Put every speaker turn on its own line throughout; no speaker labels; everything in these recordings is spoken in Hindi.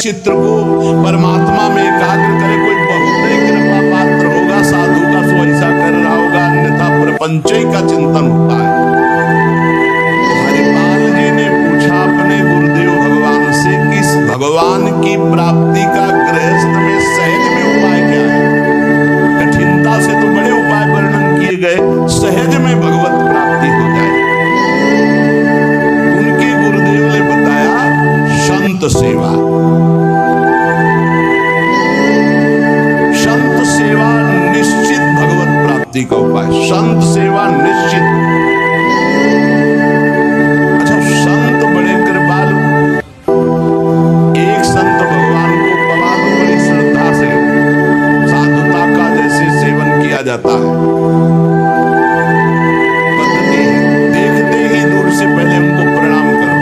चित्र को परमात्मा में एकाग्र करे। कोई बहुत ही कृपा पात्र होगा, साधु का, सो ऐसा कर रहा होगा, अन्यथा प्रपंच का चिंतन होता है। तो हरिपाल जी ने पूछा अपने गुरुदेव भगवान से कि भगवान की प्राप्ति का गृहस्थ में सहज में उपाय क्या है। कठिनता से तो बड़े उपाय वर्णन किए गए, सहज में भगवत प्राप्ति हो जाए। उनके गुरुदेव ने बताया संत सेवा। संत सेवा निश्चित भगवत प्राप्ति का उपाय, संत सेवा निश्चित। अच्छा, संत बड़े कृपालु। एक संत भगवान को पवा दो बड़ी श्रद्धा से, साधुता का जैसे सेवन किया जाता है, पद्धति है। देखते ही दूर से पहले उनको प्रणाम करो,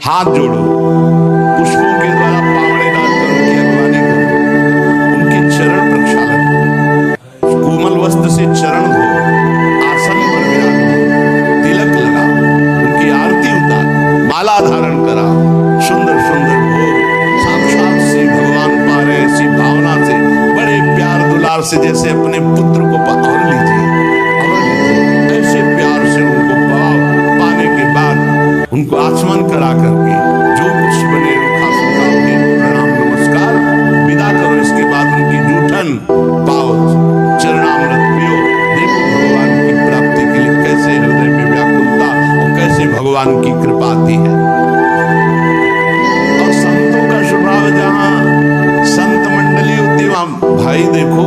हाथ जोड़ो, पुष्पों के द्वारा पावड़े डालकर उनकी अगवानी करो, उनके चरण प्रक्षालन करो, कोमल वस्त्र से चरण धो, आसन पर विराजमान, तिलक लगाओ, उनकी आरती उतारो, माला धारण कराओ, सुंदर सुंदर भोग साक्षात से भगवान पा रहे, ऐसी भावना से बड़े प्यार दुलार से, जैसे अपने पुत्र को और लीजिए, ऐसे प्यार से उनको पाओ। पाने के बाद उनको आचमन करा करके जो कुछ बने रुखा सुखा उन्हें प्रणाम नमस्कार विदा करो। इसके बाद उनकी जूठन पाओ, चरणामृत पियो। देखो भगवान की प्राप्ति के लिए कैसे हृदय में व्याकुलता और कैसे भगवान की कृपा आती है। और संतों का स्वभाव, जहां संत मंडली होती वहां भाई देखो,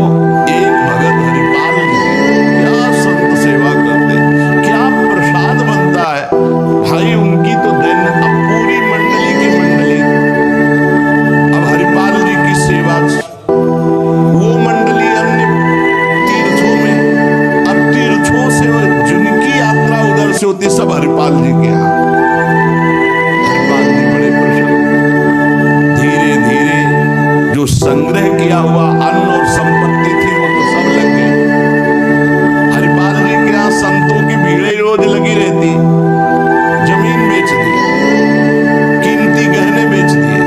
एक भगत हरिपाल क्या संत सेवा करते, क्या प्रसाद बनता है भाई। उनकी तो दिन अब पूरी मंडली की मंडली, अब हरिपाल जी की सेवा, वो मंडली अन्य तीर्थों में, अब तीर्थों से जिनकी यात्रा उधर से होती सब हरिपाल जी के यहाँ। हरिपाल जी बड़े प्रसन्न, धीरे धीरे जो संग्रह किया हुआ अन्न और संपत्ति थी वो तो सब लग गई। हरिपाल जी के यहाँ संतों की भीड़ रोज लगी रहती, जमीन बेच दी, कीमती गहने बेच दिए,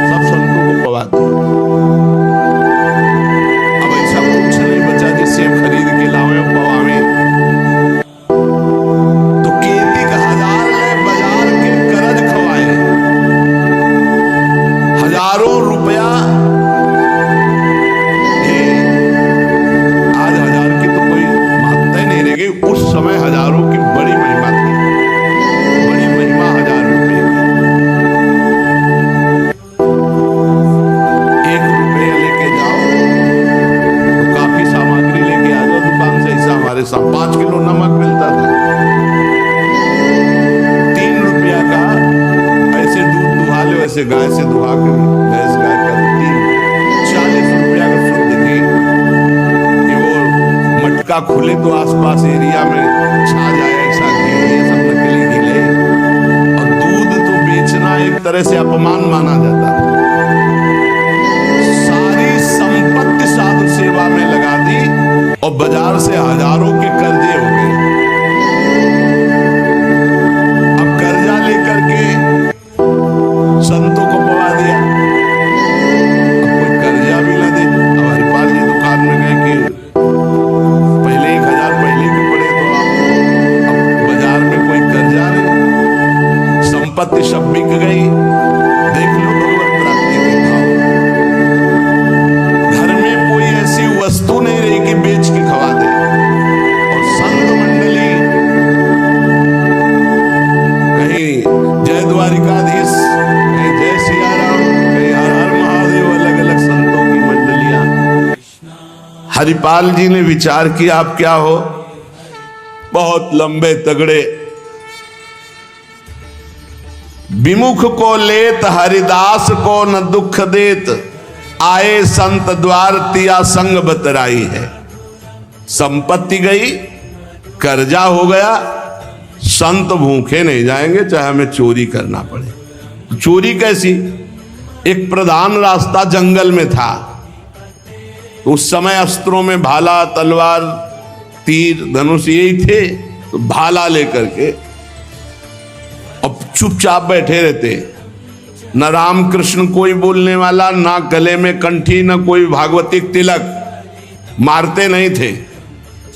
सब संतों को पवा दिए। अब ऐसा कुछ नहीं बचा जिससे खरीद के लावे पवावे। तो केतिक हजार ले बाजार के करज खवाए, हजारों रुपया। आज हजार की तो कोई महत्ता ही नहीं रह गई, उस समय हजारों की बड़ी महिमा थी, बड़ी महिमा 1000 रुपए की। 1 रुपया लेके जाओ तो काफी सामग्री लेके आ जाओ दुकान से। ऐसा हमारे साथ 5 किलो नमक मिलता था, 3 रुपया का ऐसे दूध दुहा लो, ऐसे गाय से दुहा के, भैंस गाय का 40 रुपया का शुद्ध घी, कि वो मटका खुले तो आसपास एरिया में छा जाए ऐसा घी। ये सब नकली घी ले, और दूध तो बेचना एक तरह से अपमान माना जाता था। सारी संपत्ति साधु सेवा में लगा दी और बाजार से हजारों के कर्जे हो गए। अब कर्जा लेकर के संतों को पवा दिया, अब कोई कर्जा भी ना दे। अब हरिपाल जी दुकान में गए कि पहले 1000 पहले के पड़े तो आप, अब बाजार में कोई कर्जा नहीं, संपत्ति सब बिक गई। देख लो भगवत प्राप्ति के भाव। घर में कोई ऐसी वस्तु नहीं रही कि बेच के खवा दे। और संत मंडली, कहीं जय द्वारिकाधीश, कहीं जय सिया राम, कहीं हर हर महादेव, अलग अलग संतों की मंडलियां। हरिपाल जी ने विचार किया आप क्या हो, बहुत लंबे तगड़े। विमुख को लेत हरिदास को न दुख देत, आए संत द्वार तिया संग बतराई है। संपत्ति गई, कर्जा हो गया, संत भूखे नहीं जाएंगे चाहे हमें चोरी करना पड़े। चोरी कैसी, एक प्रधान रास्ता जंगल में था, तो उस समय अस्त्रों में भाला, तलवार, तीर, धनुष यही थे। तो भाला लेकर के अब चुपचाप बैठे रहते, न राम कृष्ण कोई बोलने वाला, ना गले में कंठी, न कोई भागवतिक तिलक, मारते नहीं थे।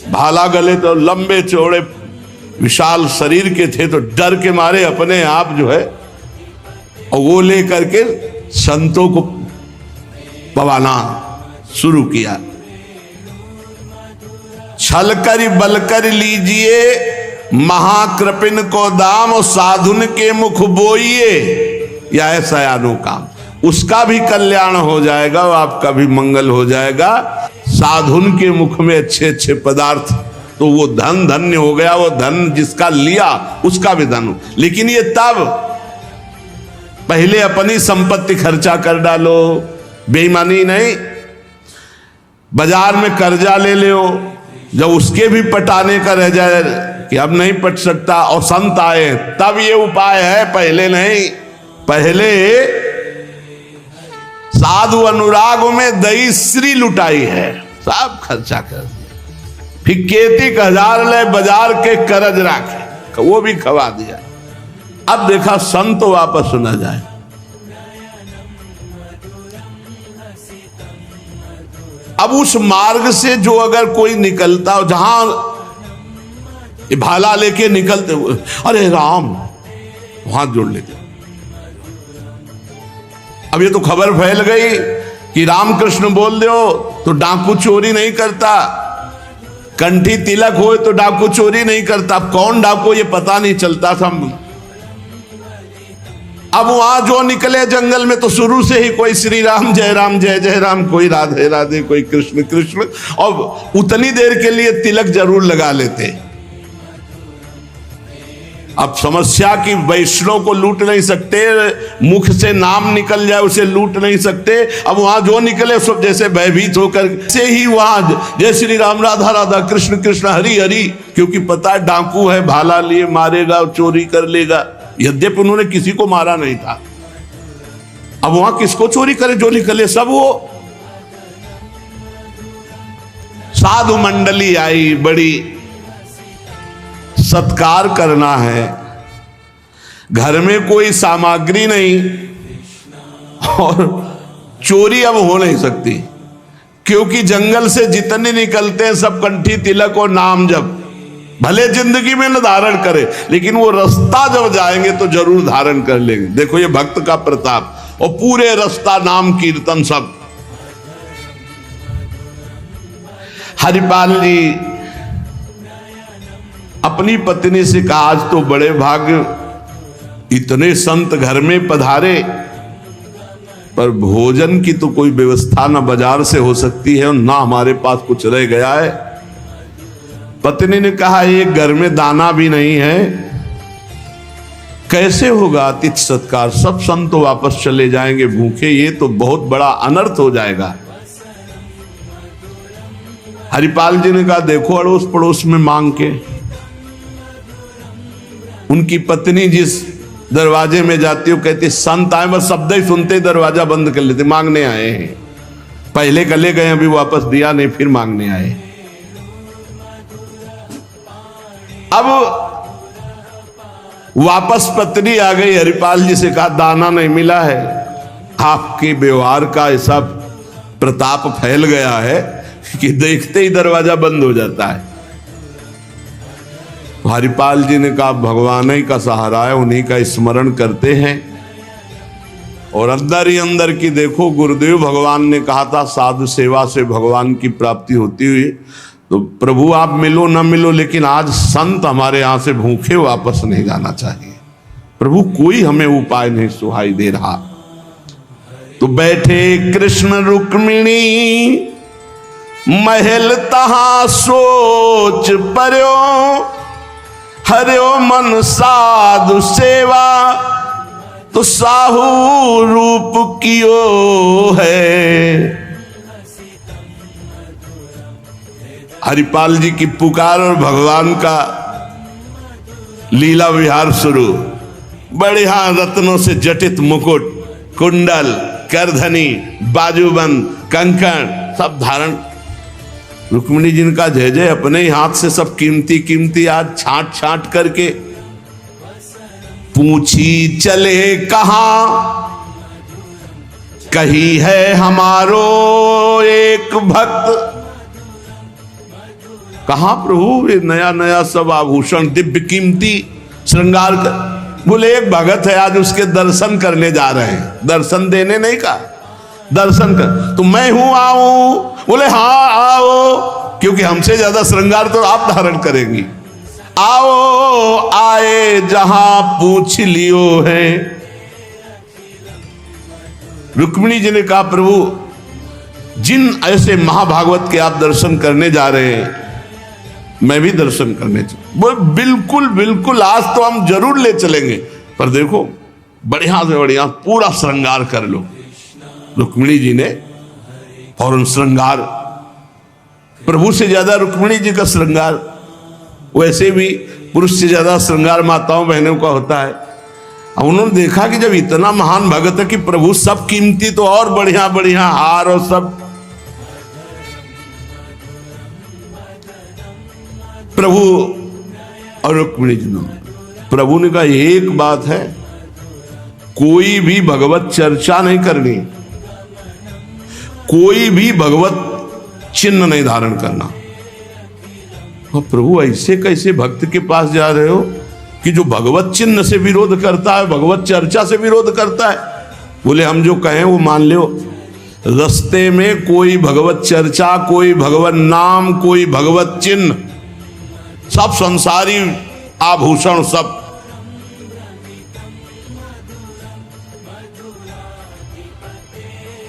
भाला गले तो लंबे चौड़े विशाल शरीर के थे, तो डर के मारे अपने आप जो है और वो लेकर के संतों को पवाना शुरू किया। छल कर बल कर लीजिए महाकृपिन को दाम, और साधुन के मुख बोइए या ऐसा यानो काम, उसका भी कल्याण हो जाएगा और आपका भी मंगल हो जाएगा। साधुन के मुख में अच्छे अच्छे पदार्थ, तो वो धन धन्य हो गया, वो धन जिसका लिया उसका भी धन। लेकिन ये तब पहले अपनी संपत्ति खर्चा कर डालो, बेईमानी नहीं। बाजार में कर्जा ले लो, जब उसके भी पटाने का रह जाए कि अब नहीं पट सकता और संत आए, तब ये उपाय है, पहले नहीं। पहले साधु अनुराग में दही श्री लुटाई है, सब खर्चा कर दिया। फिर केतिक 1000 ले बाजार के करज राखे, वो भी खवा दिया। अब देखा संत वापस न जाए। अब उस मार्ग से जो अगर कोई निकलता हो, जहां भाला लेके निकलते हुए, अरे राम, हाथ जोड़ लेते। अब ये तो खबर फैल गई कि रामकृष्ण बोल दो तो डाकू चोरी नहीं करता, कंठी तिलक हो तो डाकू चोरी नहीं करता। अब कौन डाकू ये पता नहीं चलता था। अब वहां जो निकले जंगल में तो शुरू से ही कोई श्री राम जय जय राम, कोई राधे राधे, कोई कृष्ण कृष्ण, और उतनी देर के लिए तिलक जरूर लगा लेते। अब समस्या की वैष्णव को लूट नहीं सकते, मुख से नाम निकल जाए उसे लूट नहीं सकते। अब वहां जो निकले सब जैसे भयभीत होकर से ही वहां जय श्री राम राधा राधा कृष्ण कृष्ण हरि हरि, क्योंकि पता है डाकू है, भाला लिए मारेगा, चोरी कर लेगा। यद्यपि उन्होंने किसी को मारा नहीं था। अब वहां किसको चोरी करे, जो निकले सब वो। साधु मंडली आई, बड़ी सत्कार करना है, घर में कोई सामग्री नहीं और चोरी अब हो नहीं सकती, क्योंकि जंगल से जितने निकलते हैं सब कंठी तिलक और नाम जप, भले जिंदगी में न धारण करे लेकिन वो रास्ता जब जाएंगे तो जरूर धारण कर लेंगे। देखो ये भक्त का प्रताप, और पूरे रास्ता नाम कीर्तन सब। हरिपाल जी अपनी पत्नी से कहा, आज तो बड़े भाग्य, इतने संत घर में पधारे, पर भोजन की तो कोई व्यवस्था ना बाजार से हो सकती है और ना हमारे पास कुछ रह गया है। पत्नी ने कहा, एक घर में दाना भी नहीं है, कैसे होगा अतिथि सत्कार? सब संत तो वापस चले जाएंगे भूखे, ये तो बहुत बड़ा अनर्थ हो जाएगा। हरिपाल जी ने कहा, देखो अड़ोस पड़ोस में मांग के। उनकी पत्नी जिस दरवाजे में जाती, वो कहती संत आए, बस शब्द ही सुनते दरवाजा बंद कर लेते, मांगने आए हैं। पहले कले गए, अभी वापस दिया नहीं, फिर मांगने आए। अब वापस पत्नी आ गई, हरिपाल जी से कहा, दाना नहीं मिला है। आपके व्यवहार का ऐसा प्रताप फैल गया है कि देखते ही दरवाजा बंद हो जाता है। हरिपाल जी ने कहा, भगवान ही का सहारा है, उन्हीं का स्मरण करते हैं। और अंदर ही अंदर की देखो, गुरुदेव भगवान ने कहा था साधु सेवा से भगवान की प्राप्ति होती हुई, तो प्रभु आप मिलो न मिलो, लेकिन आज संत हमारे यहां से भूखे वापस नहीं जाना चाहिए। प्रभु कोई हमें उपाय नहीं सुहाई दे रहा। तो बैठे कृष्ण रुक्मिणी महल तहां सोच पर्यो, हरियो मन साधु सेवा तो साहू रूप कियो है। हरिपाल जी की पुकार और भगवान का लीला विहार शुरू। बढ़िया रत्नों से जटित मुकुट, कुंडल, करधनी, बाजूबंद, कंकण सब धारण। रुक्मिणी जी का जय जय, अपने ही हाथ से सब कीमती कीमती आज छांट छांट करके। पूछी चले कहां कही है हमारो एक भक्त। कहा प्रभु ये नया नया सब आभूषण दिव्य कीमती श्रृंगार कर। बोले एक भगत है, आज उसके दर्शन करने जा रहे हैं। दर्शन देने नहीं कहा, दर्शन कर। तो मैं हूं, आऊं? बोले हाँ आओ, क्योंकि हमसे ज्यादा श्रृंगार तो आप धारण करेंगी। आओ आए जहां पूछ लियो है। रुक्मिणी जी ने कहा प्रभु जिन ऐसे महाभागवत के आप दर्शन करने जा रहे हैं, मैं भी दर्शन करने बोले बिल्कुल बिल्कुल, आज तो हम जरूर ले चलेंगे, पर देखो बढ़िया से बढ़िया पूरा श्रृंगार कर लो। रुक्मिणी जी ने फौरन श्रृंगार, प्रभु से ज्यादा रुक्मिणी जी का श्रृंगार, वैसे भी पुरुष से ज्यादा श्रृंगार माताओं बहनों का होता है। अब उन्होंने देखा कि जब इतना महान भगत है कि प्रभु सब कीमती, तो और बढ़िया बढ़िया हार और सब। प्रभु और रुक्मिणी जी ने, प्रभु ने कहा एक बात है, कोई भी भगवत चर्चा नहीं करनी, कोई भी भगवत चिन्ह नहीं धारण करना। और प्रभु ऐसे कैसे भक्त के पास जा रहे हो कि जो भगवत चिन्ह से विरोध करता है, भगवत चर्चा से विरोध करता है? बोले हम जो कहें वो मान लो। रास्ते में कोई भगवत चर्चा, कोई भगवत नाम, कोई भगवत चिन्ह, सब संसारी आभूषण सब।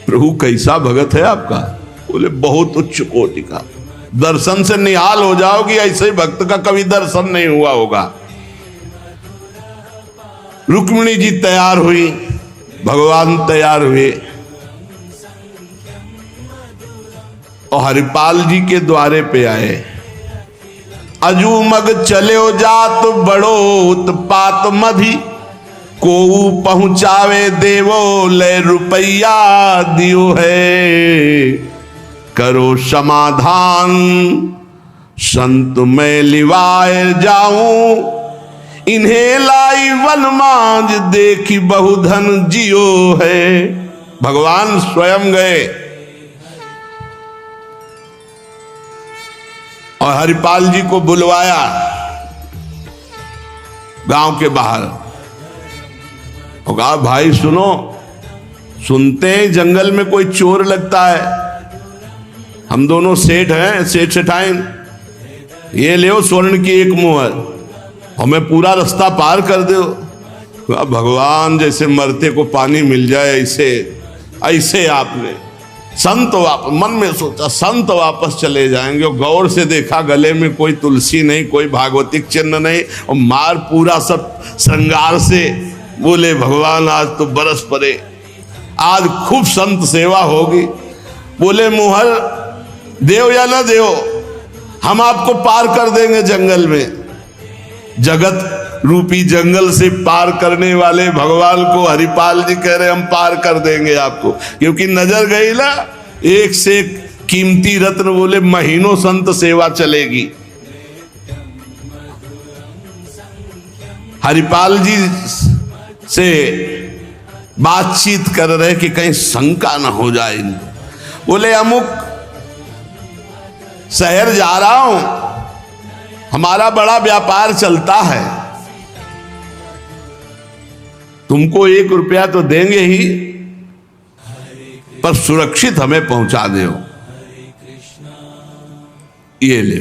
प्रभु कैसा भगत है आपका? बोले बहुत उच्च कोटि का, दर्शन से निहाल हो जाओगी, ऐसे भक्त का कभी दर्शन नहीं हुआ होगा। रुक्मिणी जी तैयार हुई, भगवान तैयार हुए और हरिपाल जी के द्वारे पे आए। अजू मग चले जात बड़ो उत्पात मधि, को पहुंचावे देवो ले रुपया दियो है। करो समाधान संत मैं लिवाए जाऊं, इन्हें लाई वनमाज देखी बहुधन जियो है। भगवान स्वयं गए और हरिपाल जी को बुलवाया गांव के बाहर और कहा भाई सुनो, सुनते हैं जंगल में कोई चोर लगता है, हम दोनों सेठ हैं, सेठ सेठाइन, ये ले स्वर्ण की एक मुहर, हमें पूरा रास्ता पार कर दो। भगवान जैसे मरते को पानी मिल जाए ऐसे ऐसे आपने संत मन में सोचा संत वापस चले जाएंगे। और गौर से देखा गले में कोई तुलसी नहीं, कोई भागवतिक चिन्ह नहीं, और मार पूरा सब श्रृंगार से। बोले भगवान आज तो बरस पड़े, आज खूब संत सेवा होगी। बोले मुहर देव या ना देव, हम आपको पार कर देंगे जंगल में। जगत रूपी जंगल से पार करने वाले भगवान को हरिपाल जी कह रहे हम पार कर देंगे आपको, क्योंकि नजर गई ना एक से एक कीमती रत्न। बोले महीनों संत सेवा चलेगी। हरिपाल जी से बातचीत कर रहे कि कहीं शंका ना हो जाए इनको। बोले अमुक शहर जा रहा हूं, हमारा बड़ा व्यापार चलता है, तुमको 1 रुपया तो देंगे ही, पर सुरक्षित हमें पहुंचा दो। ये ले।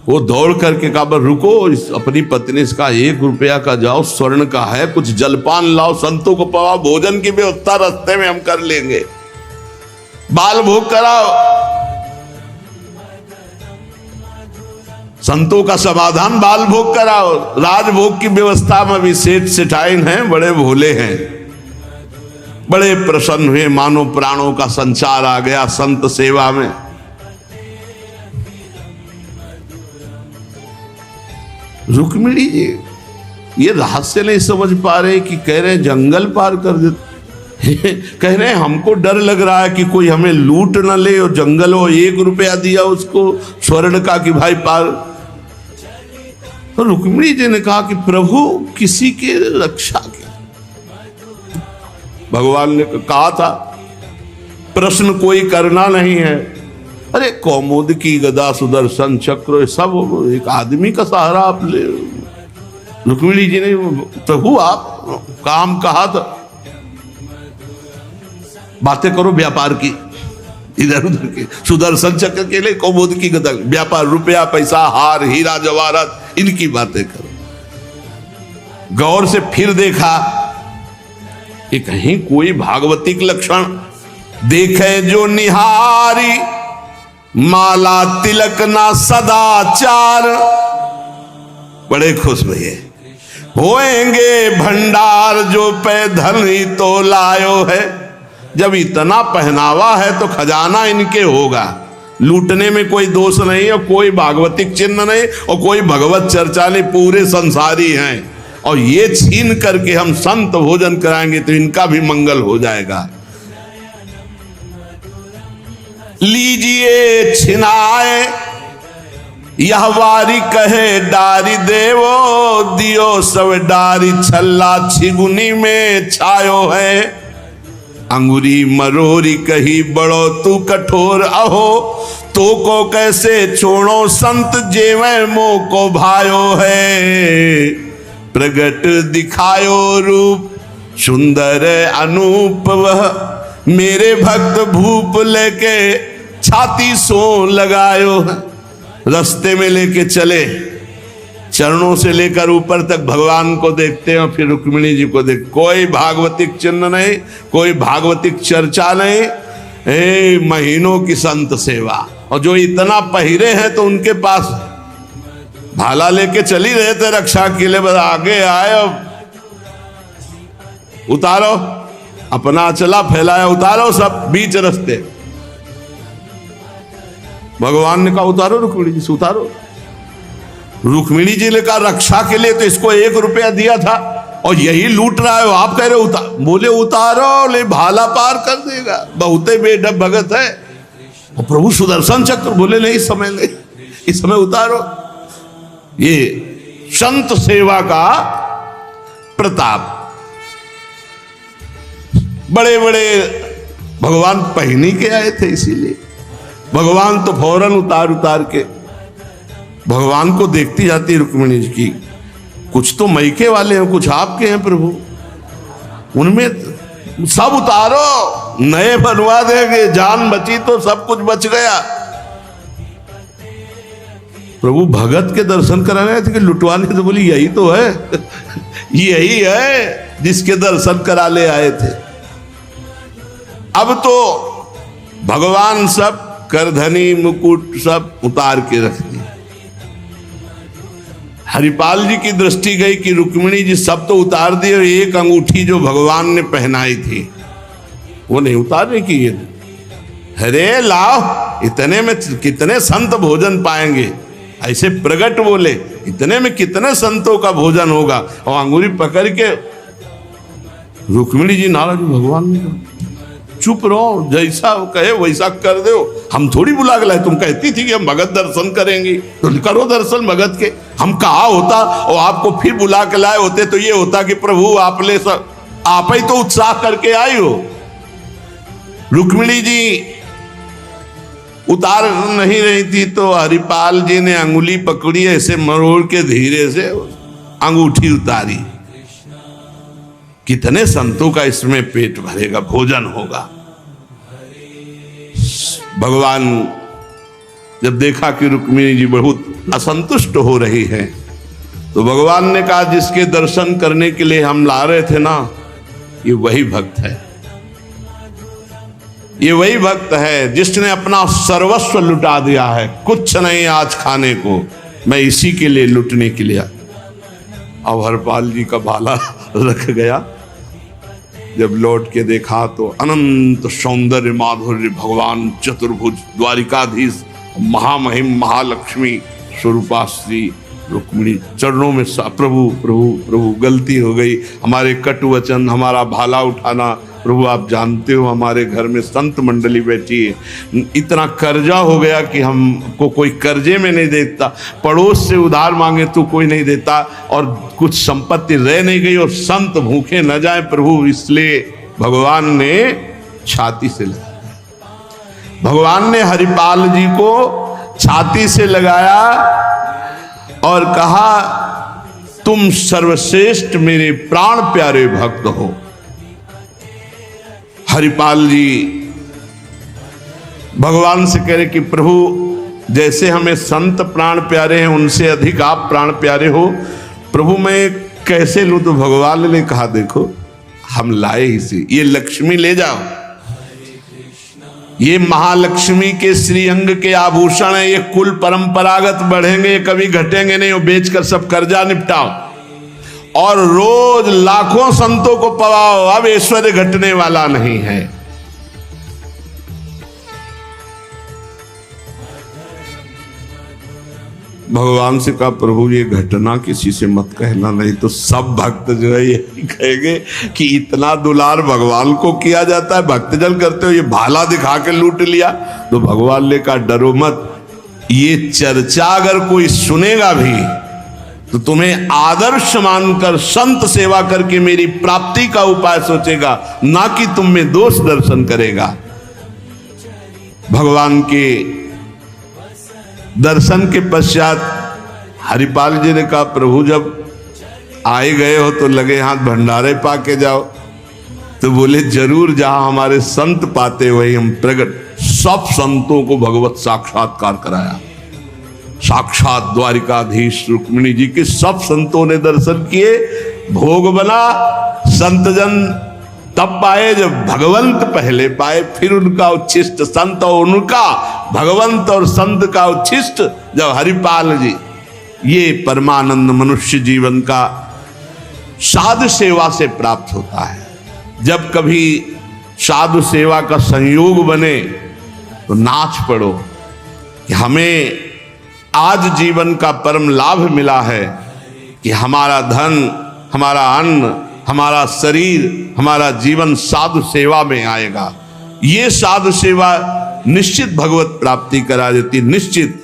वो दौड़ करके कहा रुको, इस अपनी पत्नी से कहा 1 रुपया का जाओ, स्वर्ण का है, कुछ जलपान लाओ, संतों को पवा, भोजन की व्यवस्था रास्ते में हम कर लेंगे, बाल भोग कराओ, संतों का समाधान बाल भोग कराओ। राजभोग की व्यवस्था में भी सेठ सेठाइन हैं, बड़े भोले हैं, बड़े प्रसन्न हुए, मानो प्राणों का संचार आ गया संत सेवा में। रुक्मिणी जी ये रहस्य नहीं समझ पा रहे कि कह रहे जंगल पार कर देते, कह रहे हमको डर लग रहा है कि कोई हमें लूट न ले, और जंगल हो 1 रुपया दिया उसको स्वर्ण का कि भाई पार। तो रुक्मिणी जी ने कहा कि प्रभु किसी के रक्षा के, भगवान ने कहा था प्रश्न कोई करना नहीं है। अरे कौमुद की गदा सुदर्शन चक्र सब एक आदमी का सहारा आप ले। रुक्मिणी जी ने प्रभु आप काम कहा था, बातें करो व्यापार की, इधर उधर के सुदर्शन चक्र के लिए कौमुद की गदा, व्यापार रुपया पैसा हार हीरा जवाहरात इनकी बातें करो। गौर से फिर देखा कि कहीं कोई भागवतिक लक्षण देखे जो निहारी, माला तिलक ना सदाचार। बड़े खुश भैया होएंगे भंडार जो पे धन ही तो लायो है। जब इतना पहनावा है तो खजाना इनके होगा, लूटने में कोई दोष नहीं और कोई भागवतिक चिन्ह नहीं और कोई भगवत चर्चा नहीं, पूरे संसारी हैं। और ये छीन करके हम संत भोजन कराएंगे तो इनका भी मंगल हो जाएगा। लीजिए छिनाए यह वारी कहे डारी देवो, दियो सब डारी छल्ला छिगुनी में छायो है। अंगुरी मरोरी कही बड़ो तू कठोर, अहो तो को कैसे छोड़ो संत जेवे मो को भायो है। प्रगट दिखायो रूप सुंदर अनूप, वह मेरे भक्त भूप लेके छाती सो लगायो है। रास्ते में लेके चले, चरणों से लेकर ऊपर तक भगवान को देखते हैं और फिर रुक्मिणी जी को देख। कोई भागवतिक चिन्ह नहीं, कोई भागवतिक चर्चा नहीं, महीनों की संत सेवा। और जो इतना पहिरे हैं तो उनके पास भाला लेके चली रहे थे रक्षा के लिए, बस आगे आए और उतारो, अपना चला फैलाया, उतारो सब बीच रास्ते। भगवान ने कहा उतारो रुक्मिणी जी से, उतारो। रुक्मिणी जी ने कहा रक्षा के लिए तो इसको 1 रुपया दिया था और यही लूट रहा है, आप कह रहे उतार। बोले उतारो, ले भाला पार कर देगा, बहुते बेढब भगत है। और प्रभु सुदर्शन चक्र, बोले नहीं इस समय ले, इस समय उतारो। ये संत सेवा का प्रताप। बड़े बड़े भगवान पहनी के आए थे, इसीलिए भगवान तो फौरन उतार के भगवान को देखती जाती रुक्मिणी जी की। कुछ तो मैके वाले हैं, कुछ आपके हैं प्रभु, उनमें सब उतारो, नए बनवा देंगे, जान बची तो सब कुछ बच गया। प्रभु भगत के दर्शन कराने थे कि लुटवाने, तो बोली यही तो है यही है जिसके दर्शन करा ले आए थे। अब तो भगवान सब करधनी मुकुट सब उतार के रख दिए। हरिपाल जी की दृष्टि गई कि रुक्मिणी जी सब तो उतार दिए, और एक अंगूठी जो भगवान ने पहनाई थी वो नहीं उतारने की। ये अरे लाओ, इतने में कितने संत भोजन पाएंगे। ऐसे प्रगट बोले, इतने में कितने संतों का भोजन होगा। और अंगूरी पकड़ के रुक्मिणी जी नाराज, भगवान ने कहा चुप रहो, जैसा कहे वैसा कर दो, हम थोड़ी बुला के लाए। तुम कहती थी कि हम भगत दर्शन करेंगे, तो करो दर्शन भगत के। हम कहा होता और आपको फिर बुला के लाए होते तो ये होता कि प्रभु आपने सब आप ही तो उत्साह करके आई हो। रुक्मिणी जी उतार नहीं रही थी तो हरिपाल जी ने अंगुली पकड़ी, ऐसे मरोड़ के धीरे से अंगूठी उतारी। कितने संतों का इसमें पेट भरेगा, भोजन होगा। भगवान जब देखा कि रुक्मिणी जी बहुत असंतुष्ट हो रही है, तो भगवान ने कहा जिसके दर्शन करने के लिए हम ला रहे थे ना, ये वही भक्त है, ये वही भक्त है जिसने अपना सर्वस्व लुटा दिया है। कुछ नहीं आज खाने को, मैं इसी के लिए लुटने के लिए। अब हरपाल जी का भाला रख गया। जब लौट के देखा तो अनंत सौंदर्य माधुर्य भगवान चतुर्भुज द्वारिकाधीश महामहिम महालक्ष्मी स्वरूपा श्री रुक्मिणी चरणों में प्रभु प्रभु प्रभु गलती हो गई, हमारे कटु वचन, हमारा भाला उठाना। प्रभु आप जानते हो हमारे घर में संत मंडली बैठी है, इतना कर्जा हो गया कि हमको कोई कर्जे में नहीं देता, पड़ोस से उधार मांगे तो कोई नहीं देता, और कुछ संपत्ति रह नहीं गई और संत भूखे न जाए प्रभु, इसलिए भगवान ने छाती से लगाया। भगवान ने हरिपाल जी को छाती से लगाया और कहा, तुम सर्वश्रेष्ठ मेरे प्राण प्यारे भक्त हो। हरिपाल जी भगवान से कह रहे कि प्रभु, जैसे हमें संत प्राण प्यारे हैं उनसे अधिक आप प्राण प्यारे हो, प्रभु मैं कैसे लूं? तो भगवान ने कहा, देखो हम लाए ही से, ये लक्ष्मी ले जाओ, ये महालक्ष्मी के श्रीअंग के आभूषण है, ये कुल परंपरागत बढ़ेंगे, ये कभी घटेंगे नहीं, वो बेचकर सब कर्जा निपटाओ और रोज लाखों संतों को पवाओ, अब ऐश्वर्य घटने वाला नहीं है। भगवान से कहा, प्रभु ये घटना किसी से मत कहना, नहीं तो सब भक्त जो है यही कहेंगे कि इतना दुलार भगवान को किया जाता है, भक्तजन करते हो, ये भाला दिखा के लूट लिया। तो भगवान ने कहा, डरो मत, ये चर्चा अगर कोई सुनेगा भी तो तुम्हें आदर्श मानकर संत सेवा करके मेरी प्राप्ति का उपाय सोचेगा, ना कि तुम में दोष दर्शन करेगा। भगवान के दर्शन के पश्चात हरिपाल जी ने कहा, प्रभु जब आए गए हो तो लगे हाथ भंडारे पाके जाओ। तो बोले, जरूर, जहां हमारे संत पाते वही हम प्रकट। सब संतों को भगवत साक्षात्कार कराया। साक्षात द्वारिकाधीश रुक्मिणी जी के सब संतों ने दर्शन किए, भोग बना। संतजन तब पाए जब भगवंत पहले पाए, फिर उनका उच्छिष्ट संत और उनका भगवंत और संत का उच्छिष्ट जब हरिपाल जी। ये परमानंद मनुष्य जीवन का साधु सेवा से प्राप्त होता है। जब कभी साधु सेवा का संयोग बने तो नाच पड़ो कि हमें आज जीवन का परम लाभ मिला है कि हमारा धन, हमारा अन्न, हमारा शरीर, हमारा जीवन साधु सेवा में आएगा। ये साधु सेवा निश्चित भगवत प्राप्ति करा देती, निश्चित।